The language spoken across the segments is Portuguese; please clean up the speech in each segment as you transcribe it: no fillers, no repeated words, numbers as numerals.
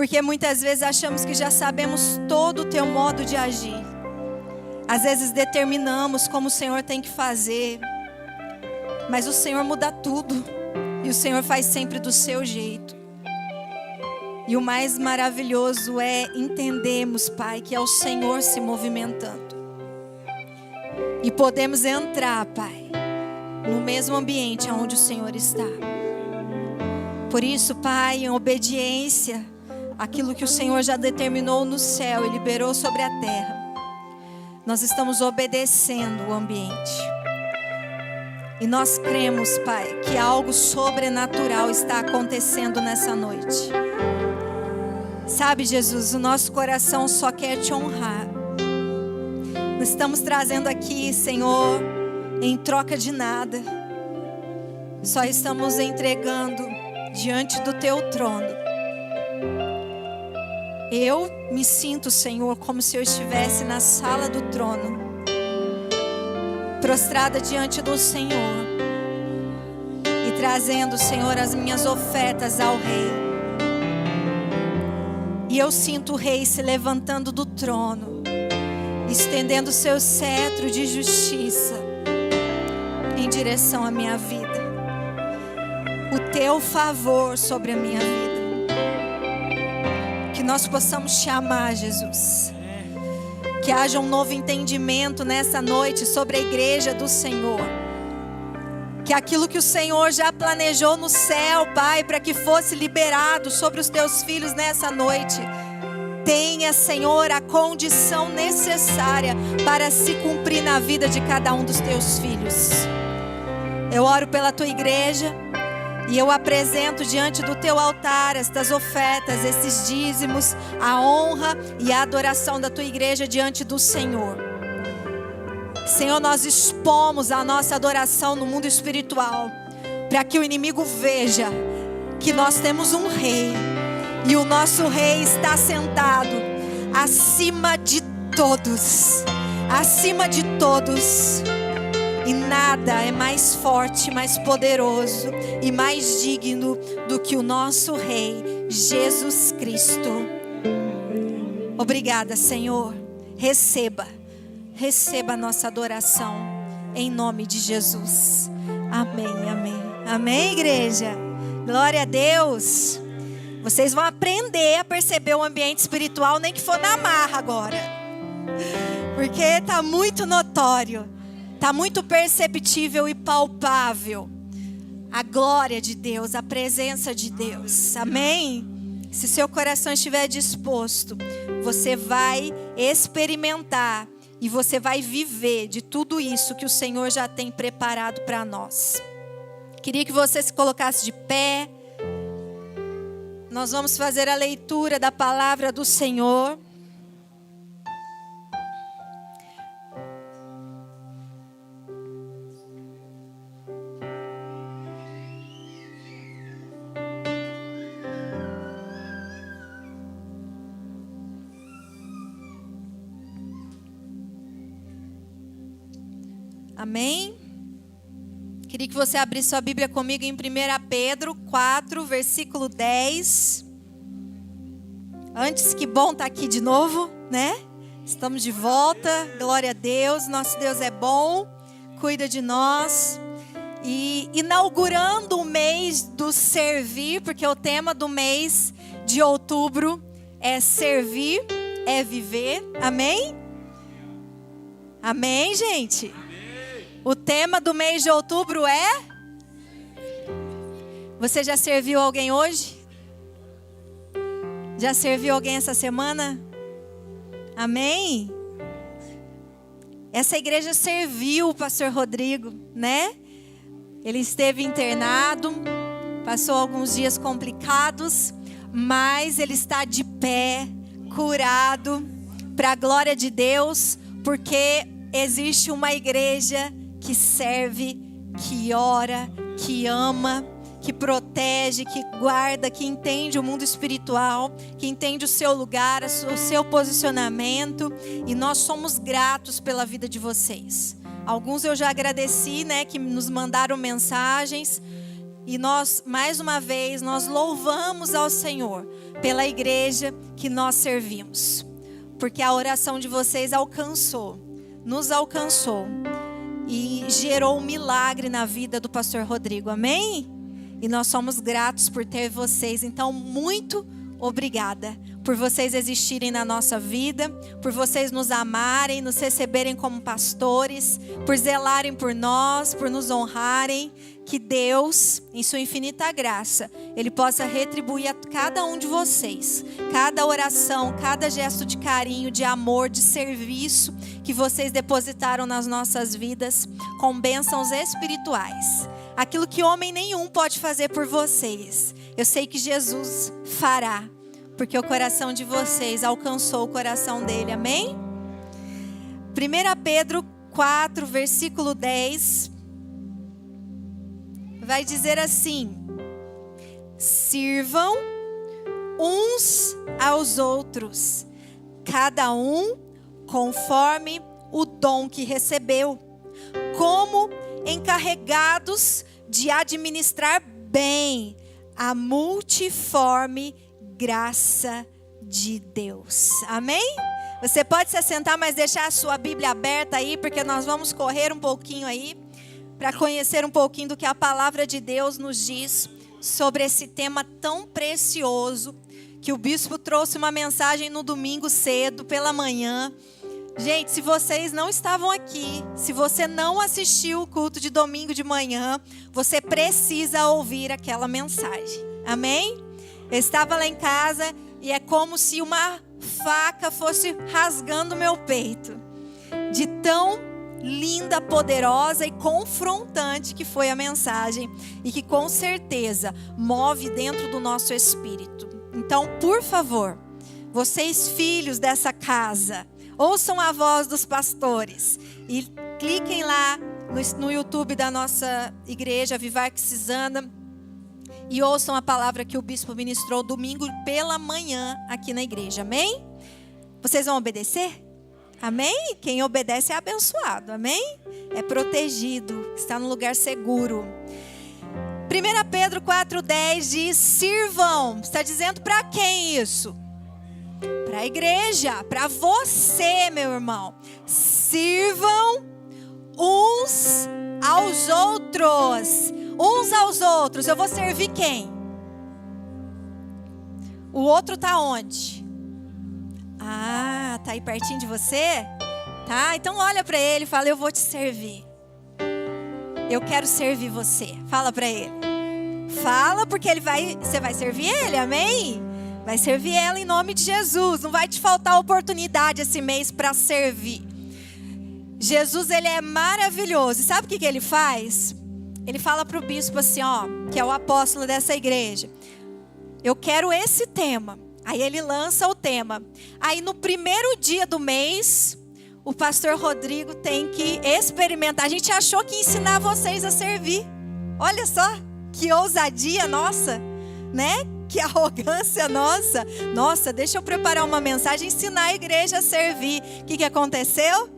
Porque muitas vezes achamos que já sabemos todo o teu modo de agir. Às vezes determinamos como o Senhor tem que fazer. Mas o Senhor muda tudo. E o Senhor faz sempre do seu jeito. E o mais maravilhoso é entendermos, Pai, que é o Senhor se movimentando. E podemos entrar, Pai, no mesmo ambiente onde o Senhor está. Por isso, Pai, em obediência àquilo que o Senhor já determinou no céu e liberou sobre a terra, nós estamos obedecendo o ambiente. E nós cremos, Pai, que algo sobrenatural está acontecendo nessa noite. Sabe, Jesus, o nosso coração só quer te honrar. Nós estamos trazendo aqui, Senhor, em troca de nada. Só estamos entregando diante do teu trono. Eu me sinto, Senhor, como se eu estivesse na sala do trono, prostrada diante do Senhor e trazendo, Senhor, as minhas ofertas ao Rei. E eu sinto o Rei se levantando do trono, estendendo seu cetro de justiça em direção à minha vida. O teu favor sobre a minha vida. Que nós possamos te amar, Jesus. Que haja um novo entendimento nessa noite sobre a igreja do Senhor. Que aquilo que o Senhor já planejou no céu, Pai, para que fosse liberado sobre os teus filhos nessa noite, tenha, Senhor, a condição necessária para se cumprir na vida de cada um dos teus filhos. Eu oro pela tua igreja e eu apresento diante do teu altar estas ofertas, esses dízimos, a honra e a adoração da tua igreja diante do Senhor. Senhor, nós expomos a nossa adoração no mundo espiritual, para que o inimigo veja que nós temos um rei, e o nosso rei está sentado acima de todos, e nada é mais forte, mais poderoso e mais digno do que o nosso rei, Jesus Cristo. Obrigada, Senhor. Receba a nossa adoração, em nome de Jesus. Amém, amém. Amém, igreja? Glória a Deus. Vocês vão aprender a perceber o ambiente espiritual, nem que for na marra agora. Porque está muito notório, está muito perceptível e palpável a glória de Deus, a presença de Deus. Amém? Se seu coração estiver disposto, você vai experimentar e você vai viver de tudo isso que o Senhor já tem preparado para nós. Queria que você se colocasse de pé. Nós vamos fazer a leitura da palavra do Senhor. Amém? Queria que você abrisse sua Bíblia comigo em 1 Pedro 4, versículo 10. Antes, que bom estar aqui de novo, né? Estamos de volta, glória a Deus. Nosso Deus é bom, cuida de nós. E inaugurando o mês do servir, porque o tema do mês de outubro é servir, é viver. Amém? Amém, gente? O tema do mês de outubro é? Você já serviu alguém hoje? Já serviu alguém essa semana? Amém? Essa igreja serviu o pastor Rodrigo, né? Ele esteve internado, passou alguns dias complicados, mas ele está de pé, curado, para a glória de Deus, porque existe uma igreja que serve, que ora, que ama, que protege, que guarda, que entende o mundo espiritual, que entende o seu lugar, o seu posicionamento, e nós somos gratos pela vida de vocês. Alguns eu já agradeci, né, que nos mandaram mensagens, e nós, mais uma vez, nós louvamos ao Senhor pela igreja que nós servimos. Porque a oração de vocês nos alcançou e gerou um milagre na vida do pastor Rodrigo, amém? E nós somos gratos por ter vocês, então muito obrigada por vocês existirem na nossa vida, por vocês nos amarem, nos receberem como pastores, por zelarem por nós, por nos honrarem. Que Deus, em sua infinita graça, Ele possa retribuir a cada um de vocês, cada oração, cada gesto de carinho, de amor, de serviço que vocês depositaram nas nossas vidas com bênçãos espirituais. Aquilo que homem nenhum pode fazer por vocês, eu sei que Jesus fará, porque o coração de vocês alcançou o coração dele, amém? 1 Pedro 4, versículo 10, vai dizer assim: sirvam uns aos outros, cada um conforme o dom que recebeu, como encarregados de administrar bem a multiforme graça de Deus. Amém? Você pode se assentar, mas deixar a sua Bíblia aberta aí, porque nós vamos correr um pouquinho aí, para conhecer um pouquinho do que a palavra de Deus nos diz sobre esse tema tão precioso, que o bispo trouxe uma mensagem no domingo cedo, pela manhã. Gente, se vocês não estavam aqui, se você não assistiu o culto de domingo de manhã, você precisa ouvir aquela mensagem. Amém? Eu estava lá em casa e é como se uma faca fosse rasgando meu peito, de tão linda, poderosa e confrontante que foi a mensagem, e que com certeza move dentro do nosso espírito. Então, por favor, vocês filhos dessa casa, ouçam a voz dos pastores e cliquem lá no YouTube da nossa igreja, Vivar Cisana, e ouçam a palavra que o bispo ministrou domingo pela manhã aqui na igreja, amém? Vocês vão obedecer? Amém? Quem obedece é abençoado, amém? É protegido, está no lugar seguro. 1 Pedro 4,10 diz: sirvam. Está dizendo para quem isso? Para a igreja, para você, meu irmão. Sirvam uns aos outros. Uns aos outros. Eu vou servir quem? O outro está onde? Ah, tá aí pertinho de você? Tá? Então olha para ele e fala: eu vou te servir. Eu quero servir você. Fala para ele. Fala, porque você vai servir ele, amém? Vai servir ela em nome de Jesus. Não vai te faltar oportunidade esse mês para servir. Jesus, ele é maravilhoso. E sabe o que ele faz? Ele fala para o bispo assim, ó, que é o apóstolo dessa igreja: eu quero esse tema. Aí ele lança o tema. Aí no primeiro dia do mês, o pastor Rodrigo tem que experimentar. A gente achou que ia ensinar vocês a servir. Olha só, que ousadia nossa, né? Que arrogância nossa. Nossa, deixa eu preparar uma mensagem e ensinar a igreja a servir. O que aconteceu?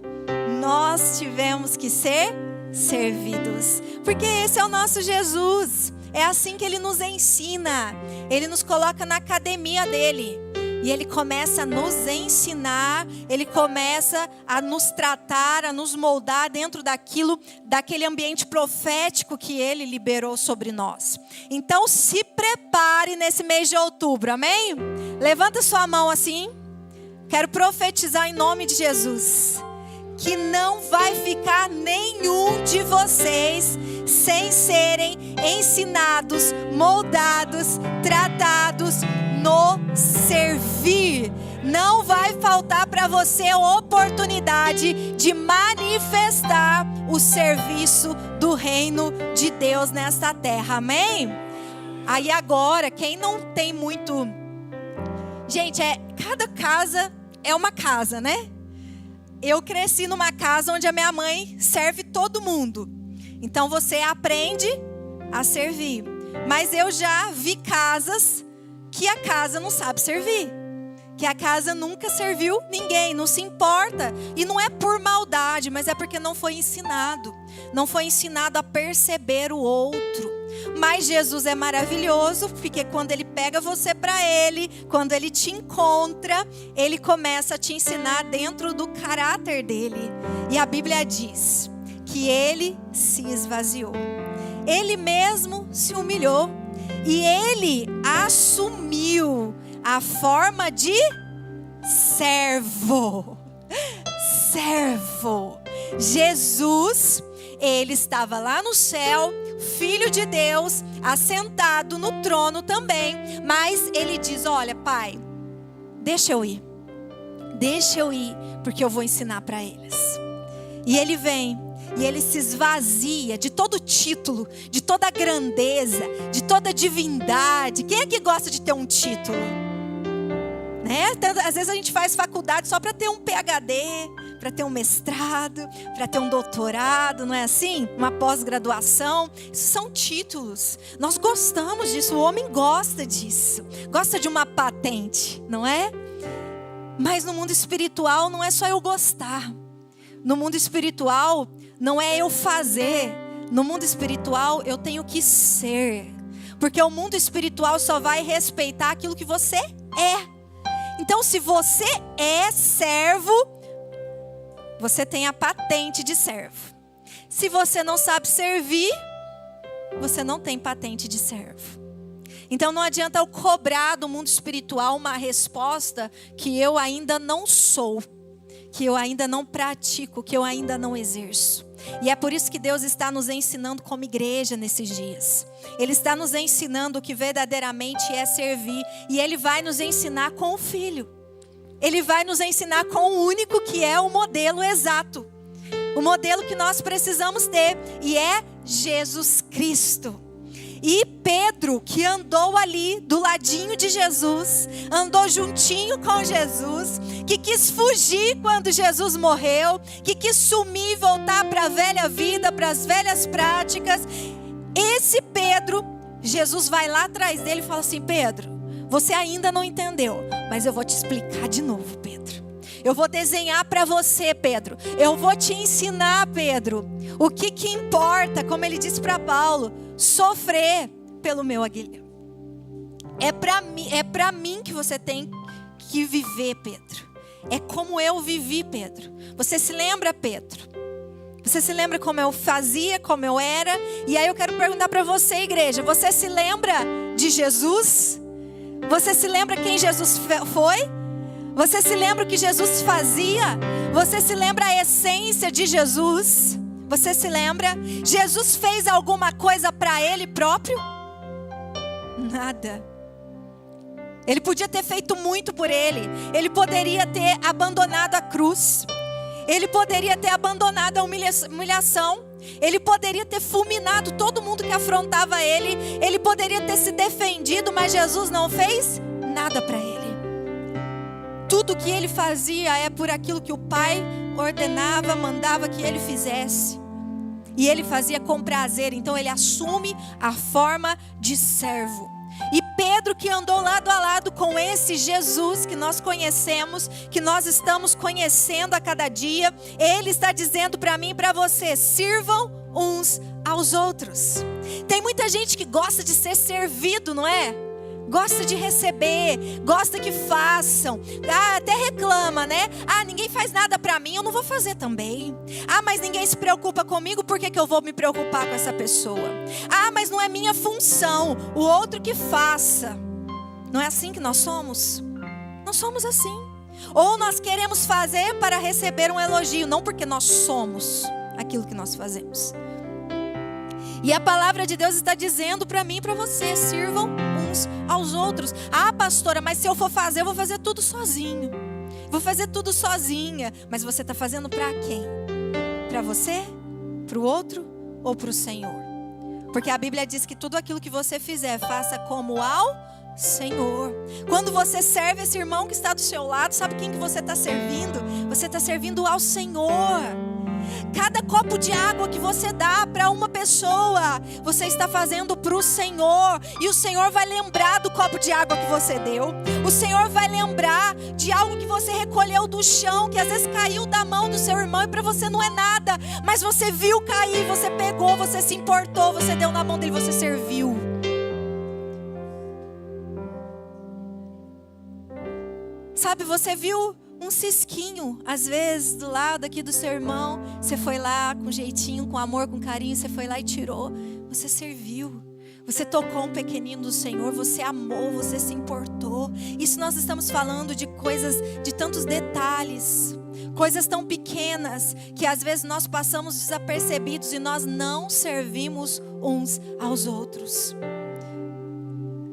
Nós tivemos que ser servidos. Porque esse é o nosso Jesus. É assim que ele nos ensina. Ele nos coloca na academia dele. E ele começa a nos ensinar. Ele começa a nos tratar, a nos moldar dentro daquele ambiente profético que ele liberou sobre nós. Então se prepare nesse mês de outubro, amém? Levanta sua mão assim. Quero profetizar em nome de Jesus que não vai ficar nenhum de vocês sem serem ensinados, moldados, tratados no servir. Não vai faltar para você a oportunidade de manifestar o serviço do reino de Deus nesta terra, amém? Aí agora, quem não tem muito... Gente, cada casa é uma casa, né? Eu cresci numa casa onde a minha mãe serve todo mundo. Então você aprende a servir. Mas eu já vi casas que a casa não sabe servir. Que a casa nunca serviu ninguém, não se importa. E não é por maldade, mas é porque não foi ensinado. Não foi ensinado a perceber o outro. Mas Jesus é maravilhoso, porque quando Ele pega você para Ele, quando Ele te encontra, Ele começa a te ensinar dentro do caráter dEle. E a Bíblia diz que Ele se esvaziou. Ele mesmo se humilhou. E Ele assumiu a forma de servo. Servo. Jesus, Ele estava lá no céu, Filho de Deus, assentado no trono também. Mas Ele diz, olha, Pai, deixa eu ir, porque eu vou ensinar para eles. E Ele vem, e Ele se esvazia de todo título, de toda grandeza, de toda divindade. Quem é que gosta de ter um título? Né? Às vezes a gente faz faculdade só para ter um PhD, para ter um mestrado, para ter um doutorado, não é assim? Uma pós-graduação. Isso são títulos. Nós gostamos disso, o homem gosta disso. Gosta de uma patente, não é? Mas no mundo espiritual não é só eu gostar. No mundo espiritual não é eu fazer. No mundo espiritual eu tenho que ser. Porque o mundo espiritual só vai respeitar aquilo que você é. Então, se você é servo, você tem a patente de servo. Se você não sabe servir, você não tem patente de servo. Então não adianta eu cobrar do mundo espiritual uma resposta que eu ainda não sou, que eu ainda não pratico, que eu ainda não exerço. E é por isso que Deus está nos ensinando como igreja nesses dias. Ele está nos ensinando o que verdadeiramente é servir. E Ele vai nos ensinar com o Filho. Ele vai nos ensinar com o único que é o modelo exato. O modelo que nós precisamos ter. E é Jesus Cristo. E Pedro, que andou ali do ladinho de Jesus, andou juntinho com Jesus, que quis fugir quando Jesus morreu, que quis sumir e voltar para a velha vida, para as velhas práticas. Esse Pedro, Jesus vai lá atrás dele e fala assim: Pedro, você ainda não entendeu, mas eu vou te explicar de novo, Pedro. Eu vou desenhar para você, Pedro. Eu vou te ensinar, Pedro, o que importa, como ele disse para Paulo, sofrer pelo meu aguilhão. É para mim que você tem que viver, Pedro. É como eu vivi, Pedro. Você se lembra, Pedro? Você se lembra como eu fazia, como eu era? E aí eu quero perguntar para você, igreja, você se lembra de Jesus? Você se lembra quem Jesus foi? Você se lembra o que Jesus fazia? Você se lembra a essência de Jesus? Você se lembra? Jesus fez alguma coisa para Ele próprio? Nada. Ele podia ter feito muito por Ele. Ele poderia ter abandonado a cruz. Ele poderia ter abandonado a humilhação. Ele poderia ter fulminado todo mundo que afrontava Ele. Ele poderia ter se defendido, mas Jesus não fez nada para Ele. Tudo que Ele fazia é por aquilo que o Pai ordenava, mandava que Ele fizesse. E Ele fazia com prazer. Então Ele assume a forma de servo. E Pedro, que andou lado a lado com esse Jesus que nós conhecemos, que nós estamos conhecendo a cada dia, ele está dizendo para mim e para você: sirvam uns aos outros. Tem muita gente que gosta de ser servido, não é? Gosta de receber, gosta que façam. Até reclama, né? Ninguém faz nada pra mim, eu não vou fazer também. Mas ninguém se preocupa comigo, por que eu vou me preocupar com essa pessoa? Mas não é minha função, o outro que faça. Não é assim que nós somos? Nós somos assim. Ou nós queremos fazer para receber um elogio, não porque nós somos aquilo que nós fazemos. E a palavra de Deus está dizendo para mim e para você: sirvam uns aos outros. Pastora, mas se eu for fazer, eu vou fazer tudo sozinho. Vou fazer tudo sozinha. Mas você está fazendo para quem? Para você? Para o outro? Ou para o Senhor? Porque a Bíblia diz que tudo aquilo que você fizer, faça como ao Senhor. Quando você serve esse irmão que está do seu lado, sabe quem que você está servindo? Você está servindo ao Senhor. Cada copo de água que você dá para uma pessoa, você está fazendo para o Senhor. E o Senhor vai lembrar do copo de água que você deu. O Senhor vai lembrar de algo que você recolheu do chão, que às vezes caiu da mão do seu irmão e para você não é nada. Mas você viu cair, você pegou, você se importou, você deu na mão dele, você serviu. Sabe, você viu um cisquinho, às vezes, do lado aqui do seu irmão. Você foi lá com jeitinho, com amor, com carinho. Você foi lá e tirou. Você serviu. Você tocou um pequenino do Senhor. Você amou, você se importou. Isso nós estamos falando de coisas, de tantos detalhes. Coisas tão pequenas que às vezes nós passamos desapercebidos e nós não servimos uns aos outros.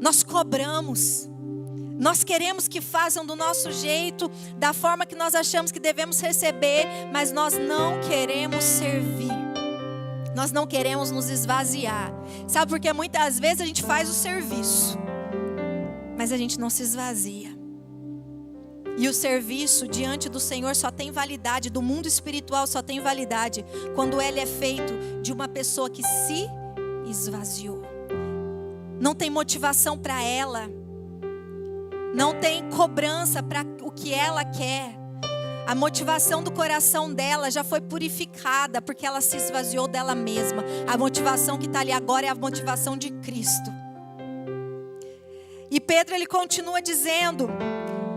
Nós cobramos. Nós queremos que façam do nosso jeito, da forma que nós achamos que devemos receber, mas nós não queremos servir. Nós não queremos nos esvaziar. Sabe, porque muitas vezes a gente faz o serviço, mas a gente não se esvazia. E o serviço diante do Senhor só tem validade, do mundo espiritual só tem validade, quando ele é feito de uma pessoa que se esvaziou. Não tem motivação para ela. Não tem cobrança para o que ela quer. A motivação do coração dela já foi purificada, porque ela se esvaziou dela mesma. A motivação que está ali agora é a motivação de Cristo. E Pedro, ele continua dizendo: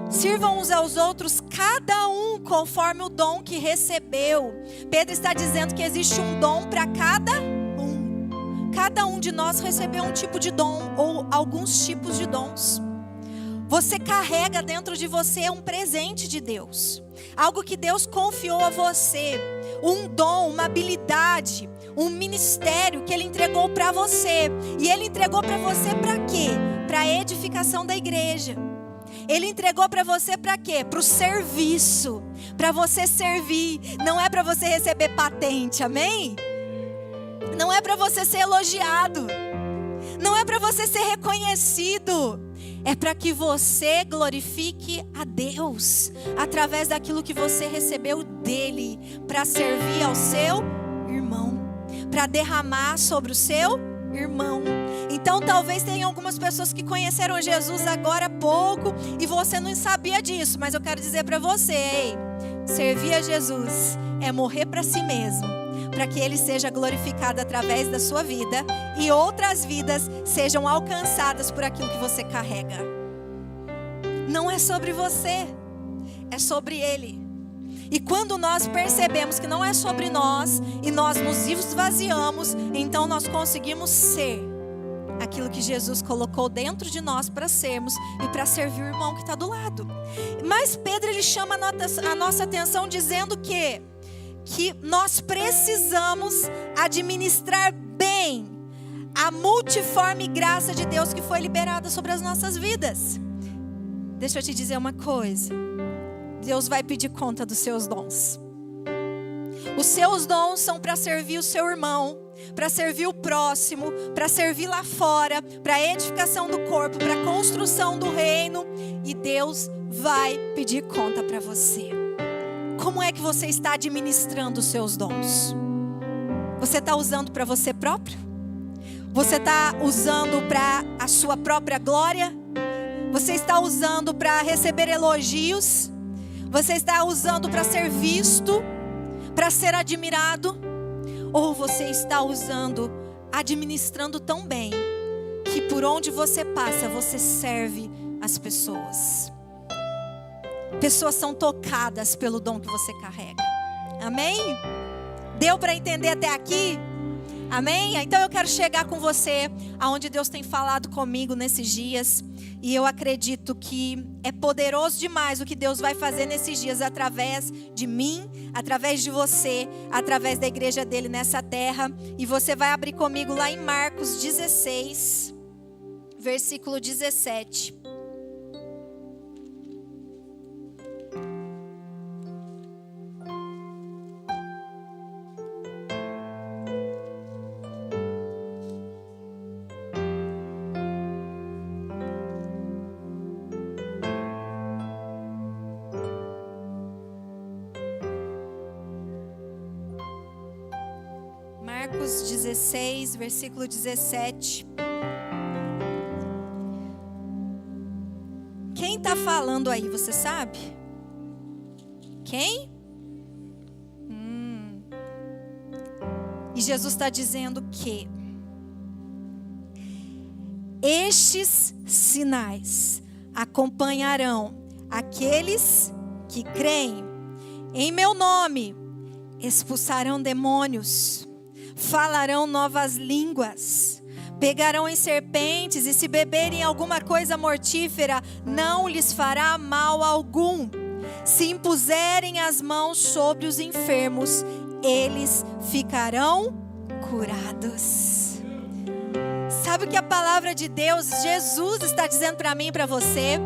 sirvam uns aos outros, cada um conforme o dom que recebeu. Pedro está dizendo que existe um dom para cada um. Cada um de nós recebeu um tipo de dom, ou alguns tipos de dons. Você carrega dentro de você um presente de Deus. Algo que Deus confiou a você. Um dom, uma habilidade, um ministério que Ele entregou para você. E Ele entregou para você para quê? Para a edificação da igreja. Ele entregou para você para quê? Para o serviço. Para você servir. Não é para você receber patente, amém? Não é para você ser elogiado. Não é para você ser reconhecido. É para que você glorifique a Deus através daquilo que você recebeu dele, para servir ao seu irmão, para derramar sobre o seu irmão. Então talvez tenha algumas pessoas que conheceram Jesus agora há pouco e você não sabia disso, mas eu quero dizer para você, ei, servir a Jesus é morrer para si mesmo, para que Ele seja glorificado através da sua vida e outras vidas sejam alcançadas por aquilo que você carrega. Não é sobre você, é sobre Ele. E quando nós percebemos que não é sobre nós e nós nos esvaziamos, então nós conseguimos ser aquilo que Jesus colocou dentro de nós para sermos e para servir o irmão que está do lado. Mas Pedro, ele chama a nossa atenção dizendo que nós precisamos administrar bem a multiforme graça de Deus que foi liberada sobre as nossas vidas. Deixa eu te dizer uma coisa. Deus vai pedir conta dos seus dons. Os seus dons são para servir o seu irmão, para servir o próximo, para servir lá fora, para a edificação do corpo, para a construção do reino. E Deus vai pedir conta para você. Como é que você está administrando os seus dons? Você está usando para você próprio? Você está usando para a sua própria glória? Você está usando para receber elogios? Você está usando para ser visto? Para ser admirado? Ou você está usando, administrando tão bem, que por onde você passa, você serve as pessoas? Pessoas são tocadas pelo dom que você carrega. Amém? Deu para entender até aqui? Amém? Então eu quero chegar com você aonde Deus tem falado comigo nesses dias. E eu acredito que é poderoso demais o que Deus vai fazer nesses dias através de mim, através de você, através da igreja dele nessa terra. E você vai abrir comigo lá em Marcos 16, versículo 17. Marcos 16, versículo 17. Quem está falando aí, você sabe? Quem? E Jesus está dizendo que estes sinais acompanharão aqueles que creem. Em meu nome expulsarão demônios, falarão novas línguas, pegarão em serpentes, e se beberem alguma coisa mortífera, não lhes fará mal algum. Se impuserem as mãos sobre os enfermos, eles ficarão curados. Sabe o que a palavra de Deus, Jesus está dizendo para mim e para você?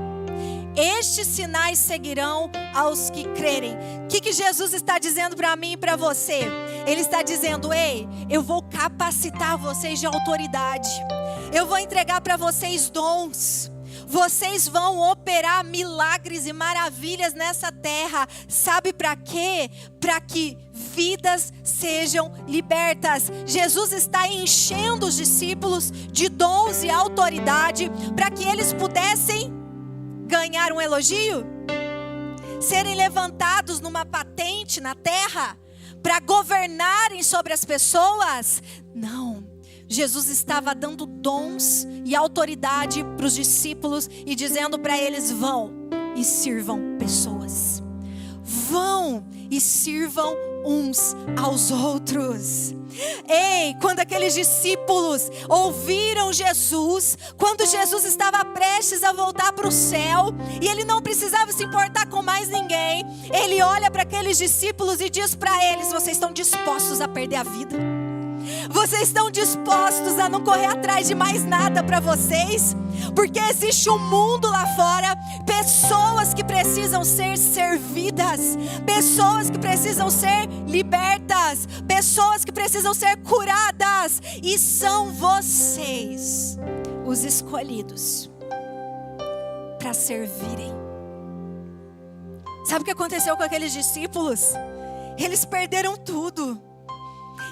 Estes sinais seguirão aos que crerem. O que Jesus está dizendo para mim e para você? Ele está dizendo: ei, eu vou capacitar vocês de autoridade. Eu vou entregar para vocês dons. Vocês vão operar milagres e maravilhas nessa terra. Sabe para quê? Para que vidas sejam libertas. Jesus está enchendo os discípulos de dons e autoridade para que eles pudessem ganhar um elogio, serem levantados numa patente na terra, para governarem sobre as pessoas. Não, Jesus estava dando dons e autoridade para os discípulos e dizendo para eles: vão e sirvam pessoas, vão e sirvam uns aos outros. Ei, quando aqueles discípulos ouviram Jesus, quando Jesus estava prestes a voltar para o céu, e ele não precisava se importar com mais ninguém, ele olha para aqueles discípulos e diz para eles: vocês estão dispostos a perder a vida? Vocês estão dispostos a não correr atrás de mais nada para vocês? Porque existe um mundo lá fora, pessoas que precisam ser servidas, pessoas que precisam ser libertas, pessoas que precisam ser curadas, e são vocês os escolhidos para servirem. Sabe o que aconteceu com aqueles discípulos? Eles perderam tudo.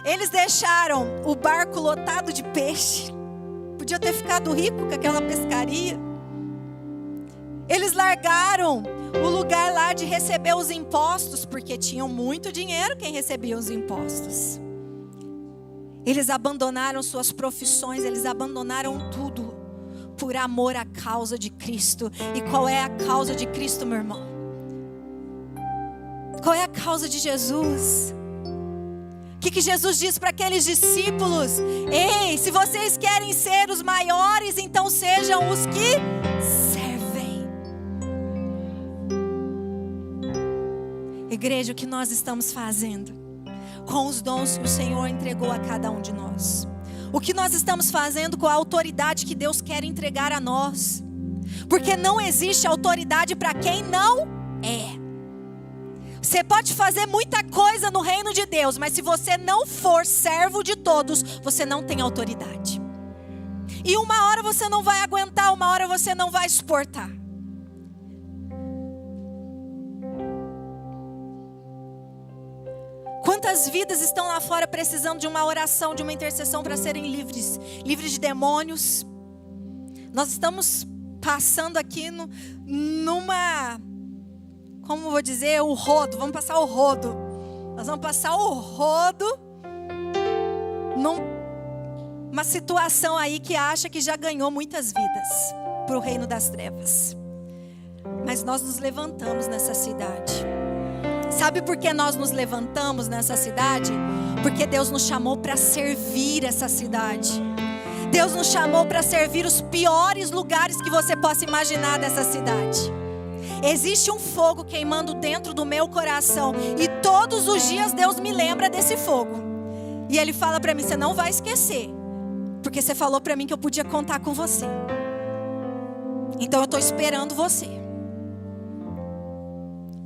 Eles deixaram o barco lotado de peixe. Podia ter ficado rico com aquela pescaria. Eles largaram o lugar lá de receber os impostos, porque tinham muito dinheiro quem recebia os impostos. Eles abandonaram suas profissões, eles abandonaram tudo por amor à causa de Cristo. E qual é a causa de Cristo, meu irmão? Qual é a causa de Jesus? O que Jesus diz para aqueles discípulos? Ei, se vocês querem ser os maiores, então sejam os que servem. Igreja, o que nós estamos fazendo com os dons que o Senhor entregou a cada um de nós? O que nós estamos fazendo com a autoridade que Deus quer entregar a nós? Porque não existe autoridade para quem não é. Você pode fazer muita coisa no reino de Deus, mas se você não for servo de todos, você não tem autoridade. E uma hora você não vai aguentar, uma hora você não vai suportar. Quantas vidas estão lá fora precisando de uma oração, de uma intercessão para serem livres de demônios? Nós estamos passando aqui numa... Como vou dizer, o rodo, vamos passar o rodo. Nós vamos passar o rodo numa situação aí que acha que já ganhou muitas vidas para o reino das trevas. Mas nós nos levantamos nessa cidade. Sabe por que nós nos levantamos nessa cidade? Porque Deus nos chamou para servir essa cidade. Deus nos chamou para servir os piores lugares que você possa imaginar dessa cidade. Existe um fogo queimando dentro do meu coração, e todos os dias Deus me lembra desse fogo. E Ele fala para mim: você não vai esquecer, porque você falou para mim que eu podia contar com você. Então eu estou esperando você.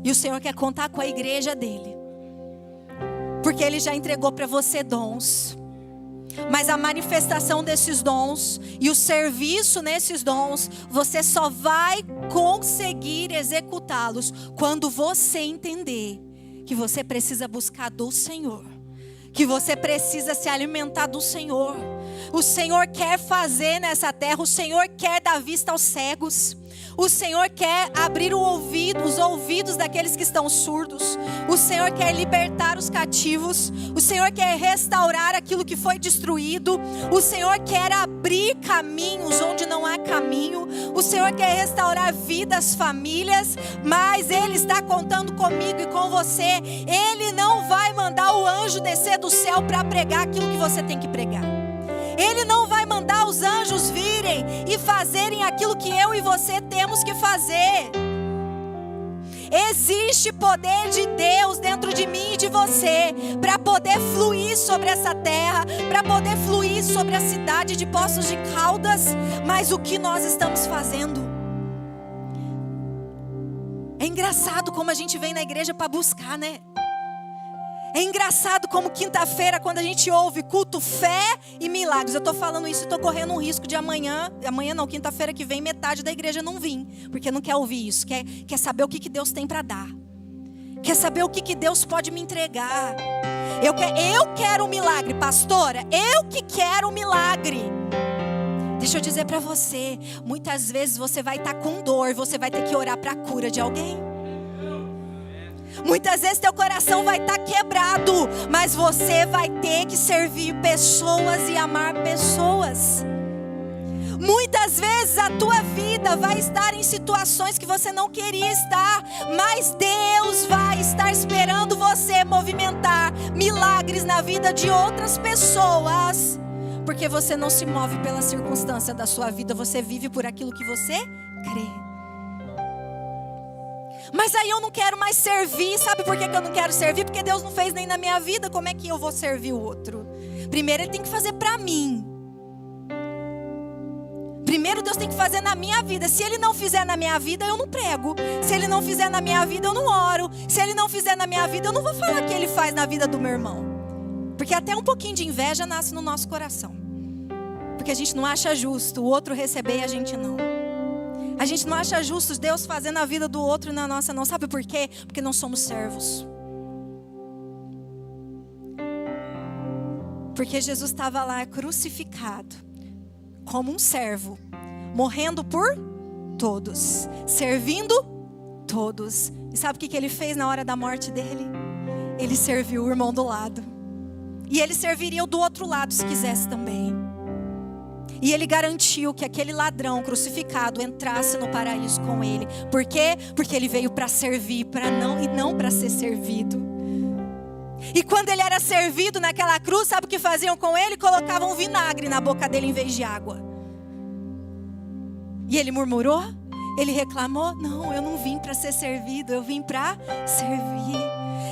E o Senhor quer contar com a igreja dele, porque Ele já entregou para você dons. Mas a manifestação desses dons e o serviço nesses dons, você só vai conseguir executá-los quando você entender que você precisa buscar do Senhor que você precisa se alimentar do Senhor. O Senhor quer fazer nessa terra, o Senhor quer dar vista aos cegos. O Senhor quer abrir os ouvidos daqueles que estão surdos. O Senhor quer libertar os cativos. O Senhor quer restaurar aquilo que foi destruído. O Senhor quer abrir caminhos onde não há caminho. O Senhor quer restaurar vidas, famílias. Mas Ele está contando comigo e com você. Ele não vai mandar o anjo descer do céu para pregar aquilo que você tem que pregar. Ele não vai mandar os anjos virem e fazerem aquilo que eu e você temos que fazer. Existe poder de Deus dentro de mim e de você para poder fluir sobre essa terra, para poder fluir sobre a cidade de Poços de Caldas. Mas o que nós estamos fazendo? É engraçado como a gente vem na igreja para buscar, né? É engraçado como quinta-feira, quando a gente ouve culto, fé e milagres. Eu estou falando isso e estou correndo um risco de amanhã não, quinta-feira que vem, metade da igreja não vir. Porque não quer ouvir isso, quer saber o que Deus tem para dar. Quer saber o que Deus pode me entregar. Eu quero um milagre, pastora, eu que quero um milagre. Deixa eu dizer para você, muitas vezes você vai estar com dor, você vai ter que orar para a cura de alguém. Muitas vezes teu coração vai estar quebrado, mas você vai ter que servir pessoas e amar pessoas. Muitas vezes a tua vida vai estar em situações que você não queria estar, mas Deus vai estar esperando você movimentar milagres na vida de outras pessoas. Porque você não se move pela circunstância da sua vida, você vive por aquilo que você crê. Mas aí eu não quero mais servir. Sabe por que eu não quero servir? Porque Deus não fez nem na minha vida. Como é que eu vou servir o outro? Primeiro Ele tem que fazer para mim. Primeiro Deus tem que fazer na minha vida. Se Ele não fizer na minha vida, eu não prego. Se Ele não fizer na minha vida, eu não oro. Se Ele não fizer na minha vida, eu não vou falar que Ele faz na vida do meu irmão. Porque até um pouquinho de inveja nasce no nosso coração. Porque a gente não acha justo o outro receber e a gente não. A gente não acha justo Deus fazer na vida do outro e na nossa não. Sabe por quê? Porque não somos servos. Porque Jesus estava lá crucificado como um servo, morrendo por todos, servindo todos. E sabe o que Ele fez na hora da morte dele? Ele serviu o irmão do lado. E Ele serviria o do outro lado se quisesse também. E Ele garantiu que aquele ladrão crucificado entrasse no paraíso com Ele. Por quê? Porque Ele veio para servir, e não para ser servido. E quando Ele era servido naquela cruz, sabe o que faziam com Ele? Colocavam vinagre na boca dele em vez de água. E Ele murmurou? Ele reclamou? Não, eu não vim para ser servido, eu vim para servir.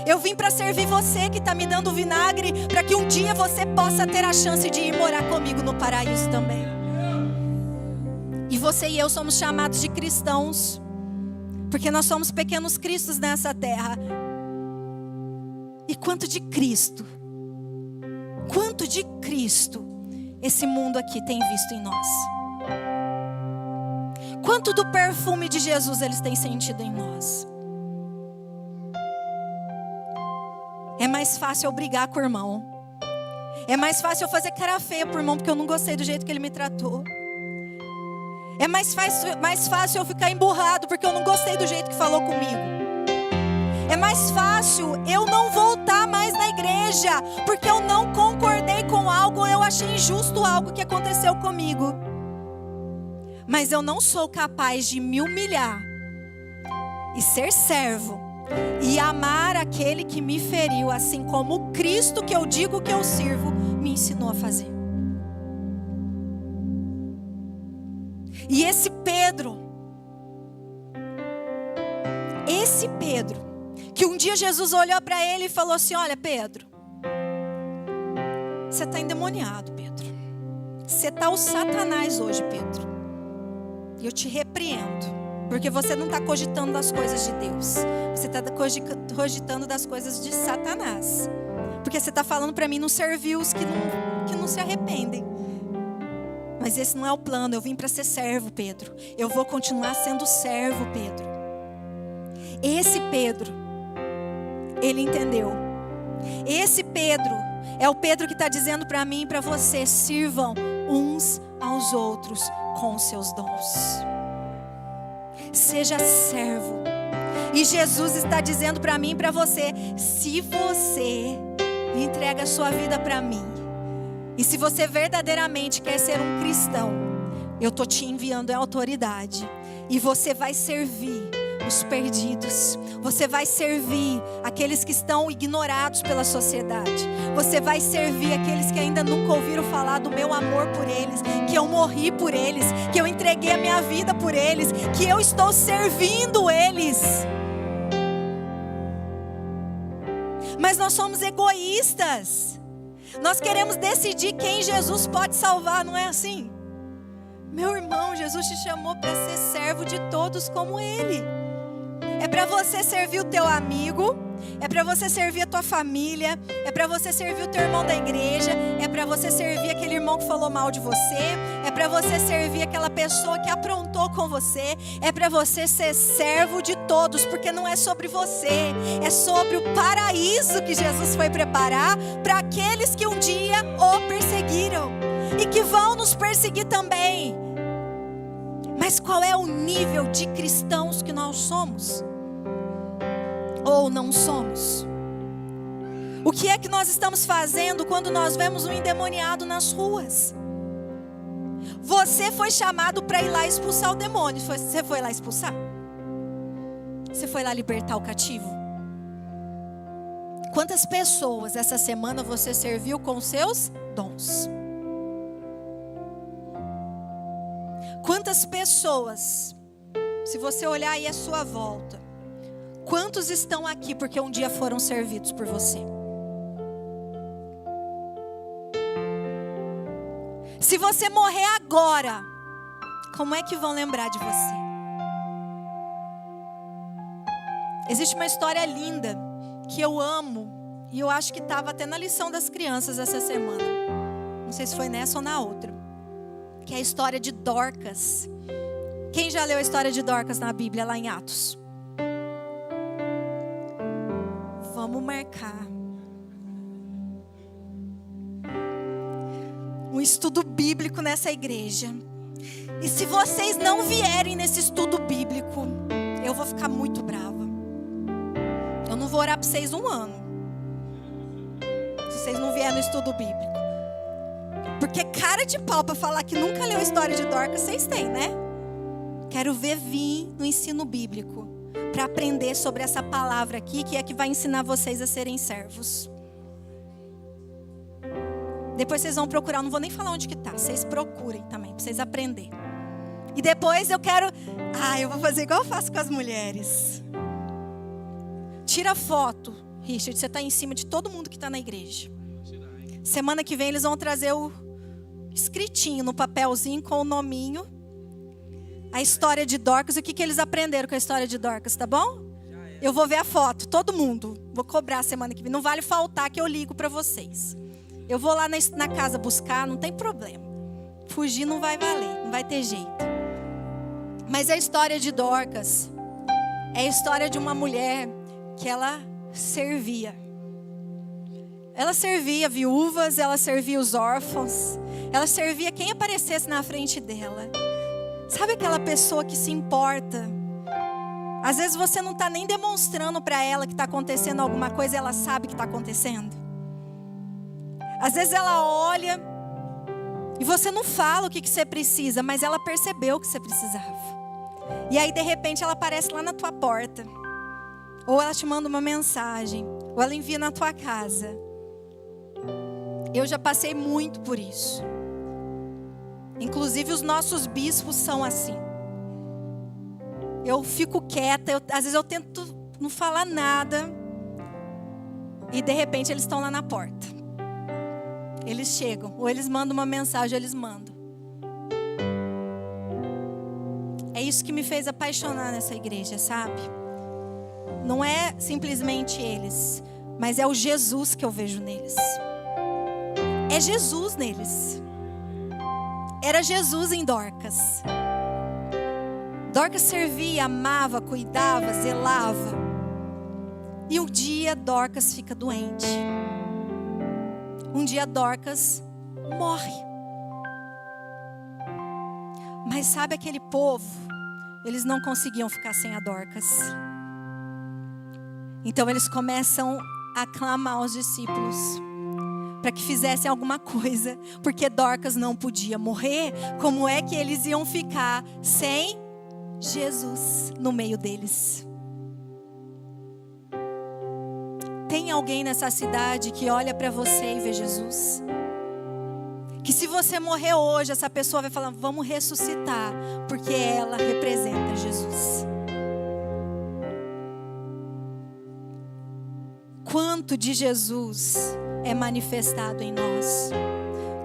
Eu vim para servir você que está me dando vinagre, para que um dia você possa ter a chance de ir morar comigo no paraíso também. E você e eu somos chamados de cristãos, porque nós somos pequenos cristos nessa terra. E quanto de Cristo esse mundo aqui tem visto em nós? Quanto do perfume de Jesus eles têm sentido em nós? É mais fácil eu brigar com o irmão. É mais fácil eu fazer cara feia pro irmão porque eu não gostei do jeito que ele me tratou. É mais fácil eu ficar emburrado porque eu não gostei do jeito que falou comigo. É mais fácil eu não voltar mais na igreja porque eu não concordei com algo ou eu achei injusto algo que aconteceu comigo. Mas eu não sou capaz de me humilhar e ser servo e amar aquele que me feriu, assim como o Cristo que eu digo que eu sirvo me ensinou a fazer. E esse Pedro, que um dia Jesus olhou para ele e falou assim: olha, Pedro, você está endemoniado, Pedro. Você está o Satanás hoje, Pedro. E eu te repreendo. Porque você não está cogitando das coisas de Deus. Você está cogitando das coisas de Satanás. Porque você está falando para mim não servir os que não se arrependem. Mas esse não é o plano. Eu vim para ser servo, Pedro. Eu vou continuar sendo servo, Pedro. Esse Pedro, ele entendeu. Esse Pedro É o Pedro que está dizendo para mim e para você: sirvam uns aos outros com os seus dons. Seja servo. E Jesus está dizendo para mim e para você: se você entrega a sua vida para mim, e se você verdadeiramente quer ser um cristão, eu estou te enviando em autoridade. E você vai servir os perdidos. Você vai servir aqueles que estão ignorados pela sociedade. Você vai servir aqueles que ainda nunca ouviram falar do meu amor por eles, que eu morri por eles, que eu entreguei a minha vida por eles, que eu estou servindo eles. Mas nós somos egoístas. Nós queremos decidir quem Jesus pode salvar, não é assim? Meu irmão, Jesus te chamou para ser servo de todos como Ele. É para você servir o teu amigo, é para você servir a tua família, é para você servir o teu irmão da igreja, é para você servir aquele irmão que falou mal de você, é para você servir aquela pessoa que aprontou com você, é para você ser servo de todos, porque não é sobre você, é sobre o paraíso que Jesus foi preparar para aqueles que um dia o perseguiram e que vão nos perseguir também. Mas qual é o nível de cristãos que nós somos? Ou não somos? O que é que nós estamos fazendo quando nós vemos um endemoniado nas ruas? Você foi chamado para ir lá expulsar o demônio. Você foi lá expulsar? Você foi lá libertar o cativo? Quantas pessoas essa semana você serviu com seus dons? Quantas pessoas, se você olhar aí à sua volta, quantos estão aqui porque um dia foram servidos por você? Se você morrer agora, como é que vão lembrar de você? Existe uma história linda que eu amo e eu acho que estava até na lição das crianças essa semana. Não sei se foi nessa ou na outra. Que é a história de Dorcas. Quem já leu a história de Dorcas na Bíblia, lá em Atos? Vamos marcar um estudo bíblico nessa igreja. E se vocês não vierem nesse estudo bíblico, eu vou ficar muito brava. Eu não vou orar para vocês um ano, se vocês não vierem no estudo bíblico. Porque cara de pau para falar que nunca leu a história de Dorcas, vocês têm, né? Quero ver vir no ensino bíblico para aprender sobre essa palavra aqui, que é que vai ensinar vocês a serem servos. Depois vocês vão procurar, não vou nem falar onde que tá, vocês procurem também, para vocês aprenderem. E depois eu vou fazer igual eu faço com as mulheres. Tira foto, Richard, você está em cima de todo mundo que está na igreja. Semana que vem eles vão trazer o escritinho no papelzinho com o nominho, a história de Dorcas, o que eles aprenderam com a história de Dorcas, tá bom? Eu vou ver a foto, todo mundo. Vou cobrar semana que vem. Não vale faltar que eu ligo para vocês. Eu vou lá na casa buscar, não tem problema. Fugir não vai valer, não vai ter jeito. Mas a história de Dorcas é a história de uma mulher que ela servia. Ela servia viúvas, ela servia os órfãos, ela servia quem aparecesse na frente dela. Sabe aquela pessoa que se importa? Às vezes você não está nem demonstrando para ela que está acontecendo alguma coisa, ela sabe que está acontecendo. Às vezes ela olha e você não fala o que você precisa, mas ela percebeu o que você precisava. E aí de repente ela aparece lá na tua porta, ou ela te manda uma mensagem, ou ela envia na tua casa. Eu já passei muito por isso. Inclusive os nossos bispos são assim. Eu fico quieta, às vezes eu tento não falar nada. E de repente eles estão lá na porta. Eles chegam, ou eles mandam uma mensagem, ou eles mandam. É isso que me fez apaixonar nessa igreja, sabe? Não é simplesmente eles, mas é o Jesus que eu vejo neles. É Jesus neles. Era Jesus em Dorcas. Dorcas servia, amava, cuidava, zelava. E um dia Dorcas fica doente. um dia Dorcas morre. Mas sabe aquele povo? Eles não conseguiam ficar sem a Dorcas. Então eles começam a clamar aos discípulos para que fizessem alguma coisa, porque Dorcas não podia morrer. Como é que eles iam ficar sem Jesus no meio deles? Tem alguém nessa cidade que olha para você e vê Jesus? Que se você morrer hoje, essa pessoa vai falar, vamos ressuscitar, porque ela representa Jesus. Quanto de Jesus é manifestado em nós?